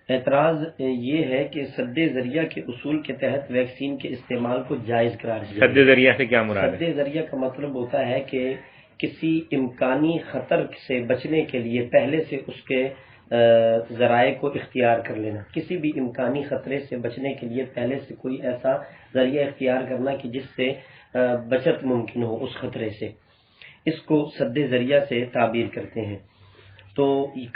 اعتراض یہ ہے کہ سد ذریعہ کے اصول کے تحت ویکسین کے استعمال کو جائز قرار دیا سد ذریعہ سے کیا مراد ہے؟ سد ذریعہ کا مطلب ہوتا ہے کہ کسی امکانی خطر سے بچنے کے لیے پہلے سے اس کے ذرائع کو اختیار کر لینا، کسی بھی امکانی خطرے سے بچنے کے لیے پہلے سے کوئی ایسا ذریعہ اختیار کرنا کہ جس سے بچت ممکن ہو اس خطرے سے، اس کو سد ذریعہ سے تعبیر کرتے ہیں۔ تو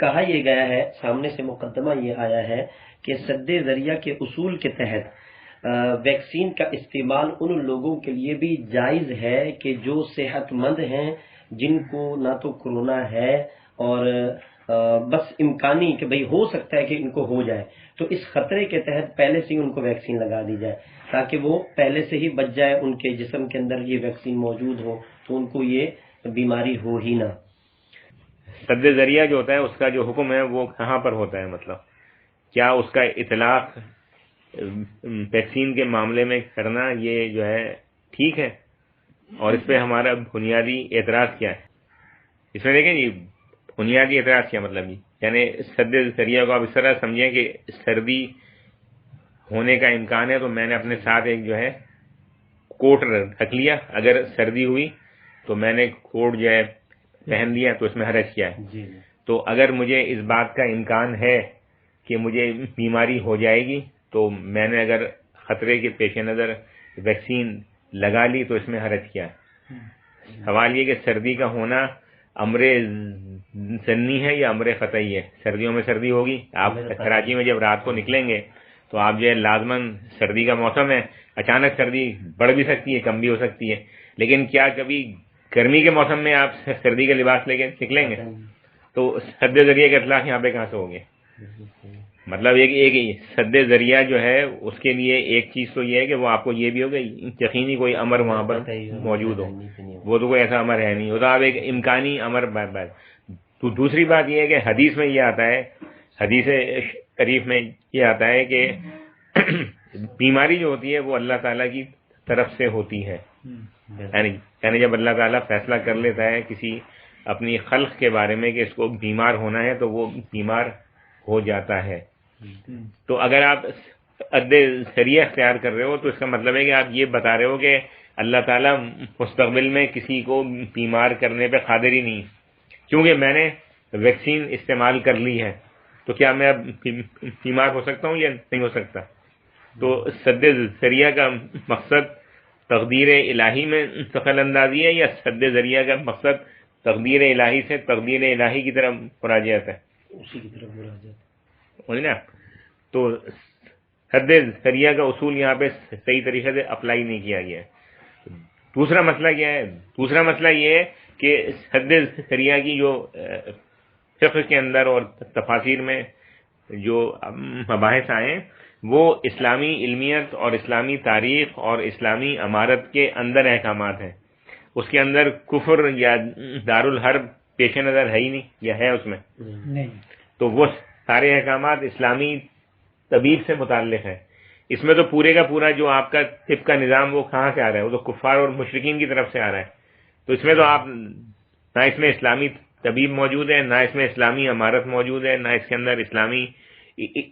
کہا یہ گیا ہے، سامنے سے مقدمہ یہ آیا ہے کہ سد ذریعہ کے اصول کے تحت ویکسین کا استعمال ان لوگوں کے لیے بھی جائز ہے کہ جو صحت مند ہیں، جن کو نہ تو کرونا ہے اور بس امکانی کہ بھئی ہو سکتا ہے کہ ان کو ہو جائے، تو اس خطرے کے تحت پہلے سے ہی ان کو ویکسین لگا دی جائے تاکہ وہ پہلے سے ہی بچ جائے، ان کے جسم کے اندر یہ ویکسین موجود ہو تو ان کو یہ بیماری ہو ہی نہ۔ سد ذریعہ جو ہوتا ہے اس کا جو حکم ہے وہ کہاں پر ہوتا ہے؟ مطلب کیا اس کا اطلاق ویکسین کے معاملے میں کرنا یہ جو ہے ٹھیک ہے؟ اور اس پہ ہمارا بنیادی اعتراض کیا ہے؟ اس میں دیکھیں جی، بنیادی اعتراض کیا مطلب جی، یعنی سد ذریعہ کو آپ اس طرح سمجھیں کہ سردی ہونے کا امکان ہے تو میں نے اپنے ساتھ ایک جو ہے کوٹ رکھ لیا، اگر سردی ہوئی تو میں نے کوٹ جو ہے پہن لیا تو اس میں حرج کیا ہے۔ تو اگر مجھے اس بات کا امکان ہے کہ مجھے بیماری ہو جائے گی تو میں نے اگر خطرے کے پیش نظر ویکسین لگا لی تو اس میں حرج کیا ہے۔ سوال یہ کہ سردی کا ہونا امر ضنی ہے یا امر قطعی ہے؟ سردیوں میں سردی ہوگی، آپ کراچی میں جب رات کو نکلیں گے تو آپ جو ہے لازماً سردی کا موسم ہے، اچانک سردی بڑھ بھی سکتی ہے، کم بھی ہو سکتی ہے، لیکن کیا کبھی گرمی کے موسم میں آپ سردی کا لباس لے کے نکلیں گے؟ تو سد ذریعہ کا اطلاق یہاں پہ کہاں سے ہو گیا؟ مطلب ایک سد ذریعہ جو ہے اس کے لیے ایک چیز تو یہ ہے کہ وہ آپ کو یہ بھی ہوگا یقینی کوئی امر وہاں پر موجود ہو، وہ تو کوئی ایسا امر ہے نہیں، وہ تو آپ ایک امکانی امر تو دوسری بات یہ ہے کہ حدیث میں یہ آتا ہے، حدیث شریف میں یہ آتا ہے کہ بیماری جو ہوتی ہے وہ اللہ تعالیٰ کی طرف سے ہوتی ہے، یعنی جب اللہ تعالیٰ فیصلہ کر لیتا ہے کسی اپنی خلق کے بارے میں کہ اس کو بیمار ہونا ہے تو وہ بیمار ہو جاتا ہے۔ تو اگر آپ سد ذریعہ اختیار کر رہے ہو تو اس کا مطلب ہے کہ آپ یہ بتا رہے ہو کہ اللہ تعالیٰ مستقبل میں کسی کو بیمار کرنے پہ قادر ہی نہیں، کیونکہ میں نے ویکسین استعمال کر لی ہے تو کیا میں اب بیمار ہو سکتا ہوں یا نہیں ہو سکتا؟ تو سد ذریعہ کا مقصد تقدیر الہی میں دخل اندازی ہے یا سد ذریعہ کا مقصد تقدیر الہی سے تقدیر الہی کی طرف مراجعت ہے؟ اسی کی طرف مراجعت ہے نا۔ تو سد ذریعہ کا اصول یہاں پہ صحیح طریقے سے اپلائی نہیں کیا گیا ہے۔ دوسرا مسئلہ کیا ہے؟ دوسرا مسئلہ یہ ہے کہ سد ذریعہ کی جو فقہ کے اندر اور تفاسیر میں جو مباحث آئے وہ اسلامی علمیت اور اسلامی تاریخ اور اسلامی امارت کے اندر احکامات ہیں، اس کے اندر کفر یا دارالحرب پیش نظر ہے ہی نہیں، یا ہے اس میں نہیں، تو وہ سارے احکامات اسلامی طبیب سے متعلق ہیں۔ اس میں تو پورے کا پورا جو آپ کا طب کا نظام وہ کہاں سے آ رہا ہے؟ وہ تو کفار اور مشرکین کی طرف سے آ رہا ہے، تو اس میں تو آپ نہ اس میں اسلامی طبیب موجود ہے، نہ اس میں اسلامی امارت موجود ہے، نہ اس کے اندر اسلامی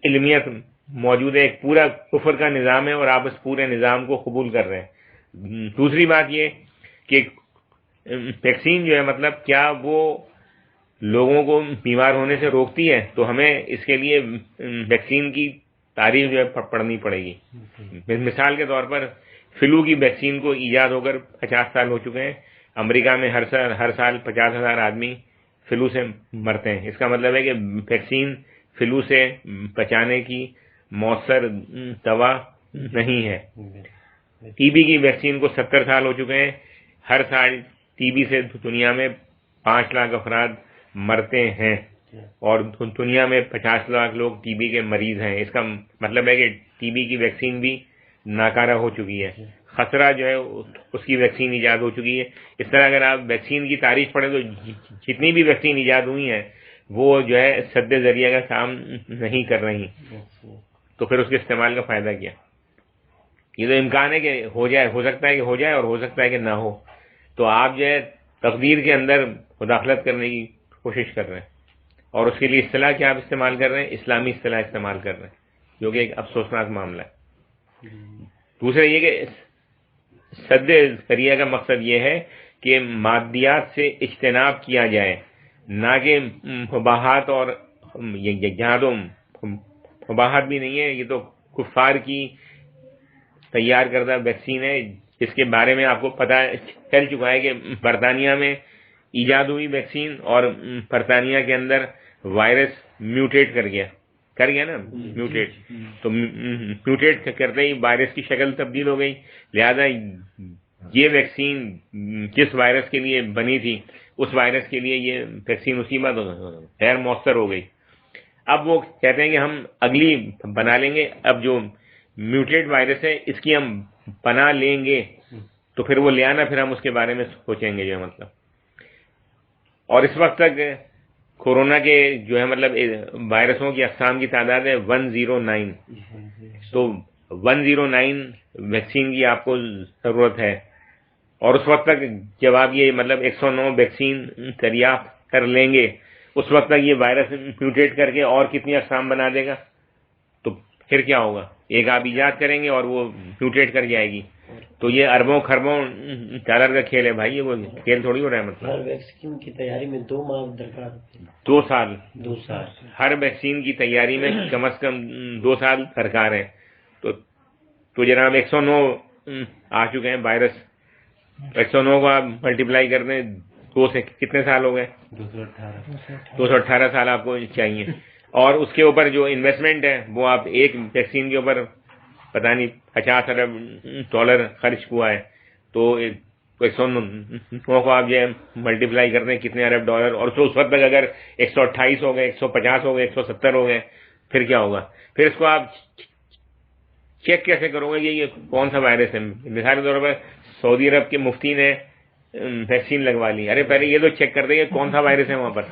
علمیت موجود ہے، ایک پورا کفر کا نظام ہے اور آپ اس پورے نظام کو قبول کر رہے ہیں۔ دوسری بات یہ کہ ویکسین جو ہے مطلب کیا وہ لوگوں کو بیمار ہونے سے روکتی ہے؟ تو ہمیں اس کے لیے ویکسین کی تاریخ جو ہے پڑھنی پڑے گی۔ مثال کے طور پر فلو کی ویکسین کو ایجاد ہو کر 50 سال ہو چکے ہیں، امریکہ میں ہر سال 50,000 آدمی فلو سے مرتے ہیں، اس کا مطلب ہے کہ ویکسین فلو سے بچانے کی مؤثر دوا نہیں ہے۔ ٹی بی کی ویکسین کو 70 سال ہو چکے ہیں، ہر سال ٹی بی سے دنیا میں 5 لاکھ افراد مرتے ہیں اور دنیا میں 50 لاکھ لوگ ٹی بی کے مریض ہیں، اس کا مطلب ہے کہ ٹی بی کی ویکسین بھی ناکارہ ہو چکی ہے، خطرہ جو ہے اس کی ویکسین ایجاد ہو چکی ہے۔ اس طرح اگر آپ ویکسین کی تاریخ پڑھیں تو جتنی بھی ویکسین ایجاد ہوئی ہیں وہ جو ہے سد ذریعہ کا کام نہیں کر رہی، تو پھر اس کے استعمال کا فائدہ کیا؟ یہ تو امکان ہے کہ ہو جائے، ہو سکتا ہے کہ ہو جائے اور ہو سکتا ہے کہ نہ ہو، تو آپ جو ہے تقدیر کے اندر مداخلت کرنے کی کوشش کر رہے ہیں۔ اور اس کے لیے اصطلاح کیا آپ استعمال کر رہے ہیں؟ اسلامی اصطلاح استعمال کر رہے ہیں، جو کہ ایک افسوسناک معاملہ ہے۔ دوسرا یہ کہ سد ذریعہ کا مقصد یہ ہے کہ مادیات سے اجتناب کیا جائے، نہ کہ مباحات، اور یہاں تو مباحات بھی نہیں ہے، یہ تو کفار کی تیار کردہ ویکسین ہے، جس کے بارے میں آپ کو پتہ چل چکا ہے کہ برطانیہ میں ایجاد ہوئی ویکسین، اور برطانیہ کے اندر وائرس میوٹیٹ کر گیا نا، میوٹیٹ، تو میوٹیٹ کرتے ہی وائرس کی شکل تبدیل ہو گئی، لہذا یہ ویکسین جس وائرس کے لیے بنی تھی اس وائرس کے لیے یہ ویکسین اسی بات غیر مؤثر ہو گئی۔ اب وہ کہتے ہیں کہ ہم اگلی بنا لیں گے، اب جو میوٹیٹ وائرس ہے اس کی ہم بنا لیں گے، تو پھر وہ لے آنا، پھر ہم اس کے بارے میں سوچیں گے جو ہے مطلب۔ اور اس وقت تک کورونا کے جو ہے مطلب وائرسوں کی اقسام کی تعداد ہے 109، تو 109 ویکسین کی آپ کو ضرورت ہے، اور اس وقت تک جب آپ یہ مطلب 109 ویکسین دریافت کر لیں گے، اس وقت تک یہ وائرس میوٹیٹ کر کے اور کتنی اقسام بنا دے گا، تو پھر کیا ہوگا؟ ایک آپ ایجاد کریں گے اور وہ میوٹیٹ کر جائے گی، تو یہ اربوں خربوں ڈالر کا کھیل ہے بھائی، یہ وہ کھیل تھوڑی ہو رہا ہے مطلب۔ ہر ویکسین کی تیاری میں 2 ماہ درکار ہوتے ہیں، 2 سال، 2 سال ہر ویکسین کی تیاری میں کم از کم 2 سال درکار ہے۔ تو جناب 109 آ چکے ہیں وائرس، 109 کو آپ ملٹیپلائی کر دیں 2 سے، کتنے سال ہو گئے؟ 218 سال آپ کو چاہیے، اور اس کے اوپر جو انویسٹمنٹ ہے وہ آپ ایک ویکسین کے اوپر پتہ نہیں 50 ارب ڈالر خرچ ہوا ہے، تو 109 کو آپ یہ ملٹیپلائی کر دیں کتنے ارب ڈالر، اور تو اس وقت تک اگر 128 ہو گئے، 150 ہو گئے، 170 ہو گئے، پھر کیا ہوگا؟ پھر اس کو آپ چیک کیسے کرو گے کہ یہ کون سا وائرس ہے؟ مثال کے طور پر سعودی عرب کے مفتی نے ویکسین لگوا لی، ارے پہلے یہ تو چیک کر دیں کہ کون سا وائرس ہے وہاں پر،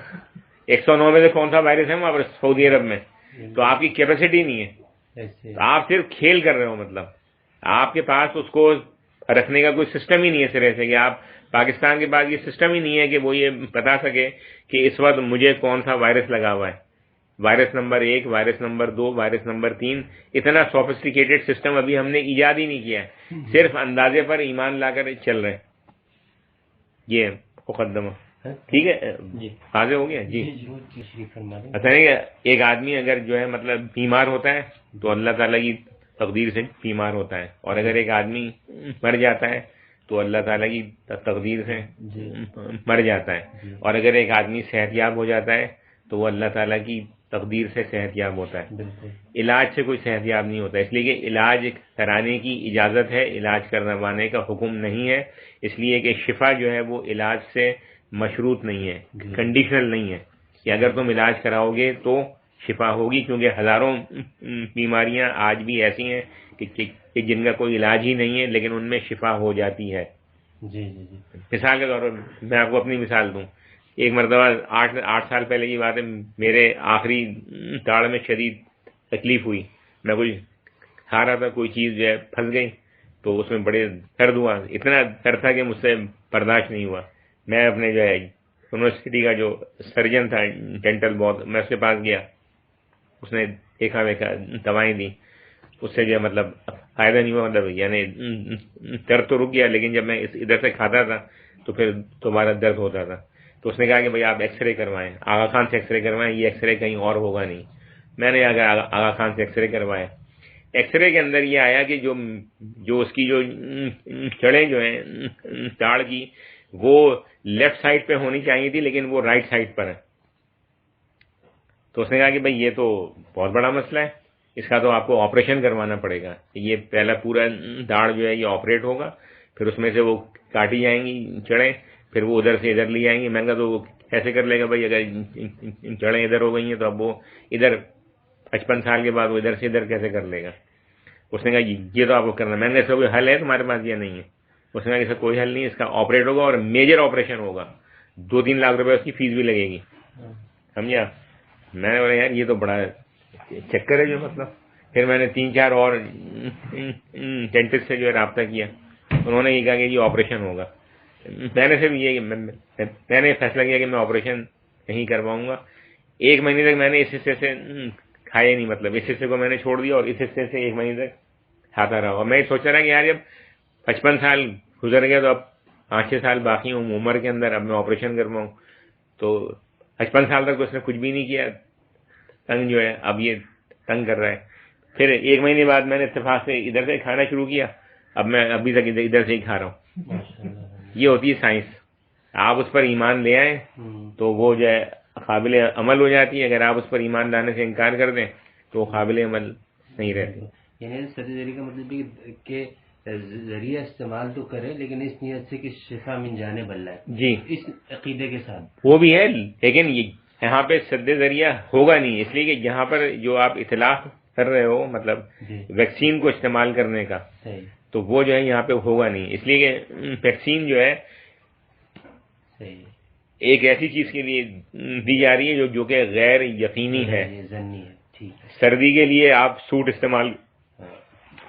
109 میں سے کون سا وائرس ہے وہاں پر سعودی عرب میں، تو آپ کی کیپیسٹی نہیں ہے، تو آپ صرف کھیل کر رہے ہو، مطلب آپ کے پاس اس کو رکھنے کا کوئی سسٹم ہی نہیں ہے سرے سے، کہ آپ پاکستان کے پاس یہ سسٹم ہی نہیں ہے کہ وہ یہ بتا سکے کہ اس وقت مجھے کون سا وائرس لگا ہوا ہے، virus number 1، virus number 2، virus number 3، اتنا سوفسٹیکیٹڈ سسٹم ابھی ہم نے ایجاد ہی نہیں کیا ہے، صرف اندازے پر ایمان لا کر چل رہے ہیں۔ یہ مقدمہ ٹھیک ہے، واضح ہو گیا؟ جی اصل ہے کہ ایک آدمی اگر جو ہے مطلب بیمار ہوتا ہے تو اللہ تعالیٰ کی تقدیر سے بیمار ہوتا ہے، اور اگر ایک آدمی مر جاتا ہے تو اللہ تعالیٰ کی تقدیر سے مر جاتا ہے، اور اگر ایک آدمی صحت یاب ہو جاتا ہے تو وہ اللہ تعالیٰ کی تقدیر سے صحت یاب ہوتا ہے، علاج سے کوئی صحت یاب نہیں ہوتا، اس لیے کہ علاج کرانے کی اجازت ہے، علاج کروانے کا حکم نہیں ہے، اس لیے کہ شفا جو ہے وہ علاج سے مشروط نہیں ہے، کنڈیشنل نہیں ہے کہ اگر تم علاج کراؤ گے تو شفا ہوگی، کیونکہ ہزاروں بیماریاں آج بھی ایسی ہیں کہ جن کا کوئی علاج ہی نہیں ہے لیکن ان میں شفا ہو جاتی ہے۔ مثال کے طور پر میں آپ کو اپنی مثال دوں، ایک مرتبہ 8 سال پہلے کی بات ہے، میرے آخری داڑھ میں شدید تکلیف ہوئی، میں کچھ کھا رہا تھا، کوئی چیز جو ہے پھنس گئی تو اس میں بڑے درد ہوا، اتنا درد تھا کہ مجھ سے برداشت نہیں ہوا، میں اپنے جو ہے یونیورسٹی کا جو سرجن تھا ڈینٹل بہت، میں اس کے پاس گیا، اس نے دیکھا ویکھا، دوائیں دی، اس سے جو ہے مطلب فائدہ نہیں ہوا، مطلب یعنی درد تو رک گیا، لیکن جب میں ادھر سے کھاتا تھا تو پھر دوبارہ درد ہوتا تھا، تو اس نے کہا کہ بھائی آپ ایکس رے کروائیں، آغا خان سے ایکس رے کروائیں، یہ ایکس رے کہیں اور ہوگا نہیں۔ میں نے آغا خان سے ایکس رے کروایا، ایکس رے کے اندر یہ آیا کہ جو اس کی جو جڑیں جو ہیں داڑھ کی وہ لیفٹ سائڈ پہ ہونی چاہیے تھی لیکن وہ رائٹ سائڈ پر ہے، تو اس نے کہا کہ بھئی یہ تو بہت بڑا مسئلہ ہے، اس کا تو آپ کو آپریشن کروانا پڑے گا، یہ پہلا پورا داڑھ جو ہے یہ آپریٹ ہوگا، پھر اس میں سے وہ کاٹی جائیں گی جڑیں، پھر وہ ادھر سے ادھر لی جائیں گی۔ میں نے کہا تو وہ کیسے کر لے گا بھائی، اگر جڑیں ادھر ہو گئی ہیں تو اب وہ ادھر 55 سال کے بعد وہ ادھر سے ادھر کیسے کر لے گا؟ اس نے کہا یہ تو آپ کو کرنا۔ میں نے کہا اس کا کوئی حل ہے تمہارے پاس؟ یہ نہیں ہے۔ اس نے کہا اس کا کوئی حل نہیں، اس کا آپریٹ ہوگا اور میجر آپریشن ہوگا، 2-3 لاکھ روپے اس کی فیس بھی لگے گی، سمجھا؟ میں نے بولا یار یہ تو بڑا چکر ہے جو مطلب۔ پھر میں نے 3-4 اور ڈینٹسٹ سے جو ہے رابطہ کیا، انہوں نے یہ کہا کہ یہ آپریشن ہوگا۔ میں نے صرف یہ میں نے فیصلہ کیا کہ میں آپریشن نہیں کرواؤں گا، ایک مہینے تک میں نے اس حصے سے کھایا نہیں، مطلب اس حصے کو میں نے چھوڑ دیا اور اس حصے سے ایک مہینے تک کھاتا رہا. اور میں سوچ رہا کہ یار جب 55 سال گزر گیا تو اب 5-6 سال باقی ہوں عمر کے اندر، اب میں آپریشن کرواؤں. تو 55 سال تک تو اس نے کچھ بھی نہیں کیا، تنگ جو ہے اب یہ تنگ کر رہا ہے. پھر ایک مہینے بعد میں نے اتفاق سے ادھر سے کھانا شروع کیا، اب میں ابھی تک ادھر سے ہی کھا رہا ہوں. یہ ہوتی ہے سائنس. آپ اس پر ایمان لے آئیں تو وہ جو ہے قابل عمل ہو جاتی ہے، اگر آپ اس پر ایمان لانے سے انکار کر دیں تو وہ قابل عمل نہیں رہتی. یعنی سرجری کا مطلب یہ کہ ذریعہ استعمال تو کرے لیکن اس نیت سے کہ شفا من جانب اللہ ہے، جی اس عقیدے کے ساتھ وہ بھی ہے، لیکن یہاں پہ سد ذریعہ ہوگا نہیں، اس لیے کہ یہاں پر جو آپ اطلاق کر رہے ہو مطلب جی ویکسین کو استعمال کرنے کا، صحیح تو وہ جو ہے یہاں پہ ہوگا نہیں. اس لیے کہ ویکسین جو ہے صحیح ایک ایسی چیز کے لیے دی جا رہی ہے جو کہ غیر یقینی ہے. یہ ضنی ہے. ٹھیک ہے. سردی کے لیے آپ سوٹ استعمال ہاں،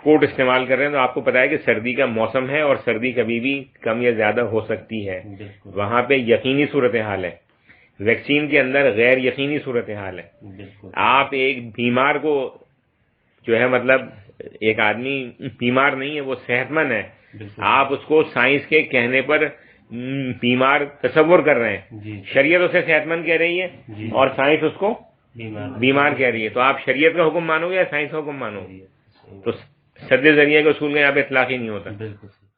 کوٹ استعمال کر رہے ہیں تو آپ کو پتا ہے کہ سردی کا موسم ہے اور سردی کبھی بھی کم یا زیادہ ہو سکتی ہے. بالکل وہاں پہ یقینی صورتحال ہے، ویکسین کے اندر غیر یقینی صورتحال ہے. بالکل آپ ایک بیمار کو جو ہے مطلب ایک آدمی بیمار نہیں ہے، وہ صحت مند ہے، بالکل آپ اس کو سائنس کے کہنے پر بیمار تصور کر رہے ہیں. جی شریعت اسے صحت مند کہہ رہی ہے جی اور سائنس اس کو بیمار بیمار کہہ رہی ہے. تو آپ شریعت کا حکم مانو گے یا سائنس کا حکم مانو گے؟ صحیح ہے. تو سد ذریعہ کے اصول کا یہاں پہ اطلاق ہی نہیں ہوتا. بالکل صحیح.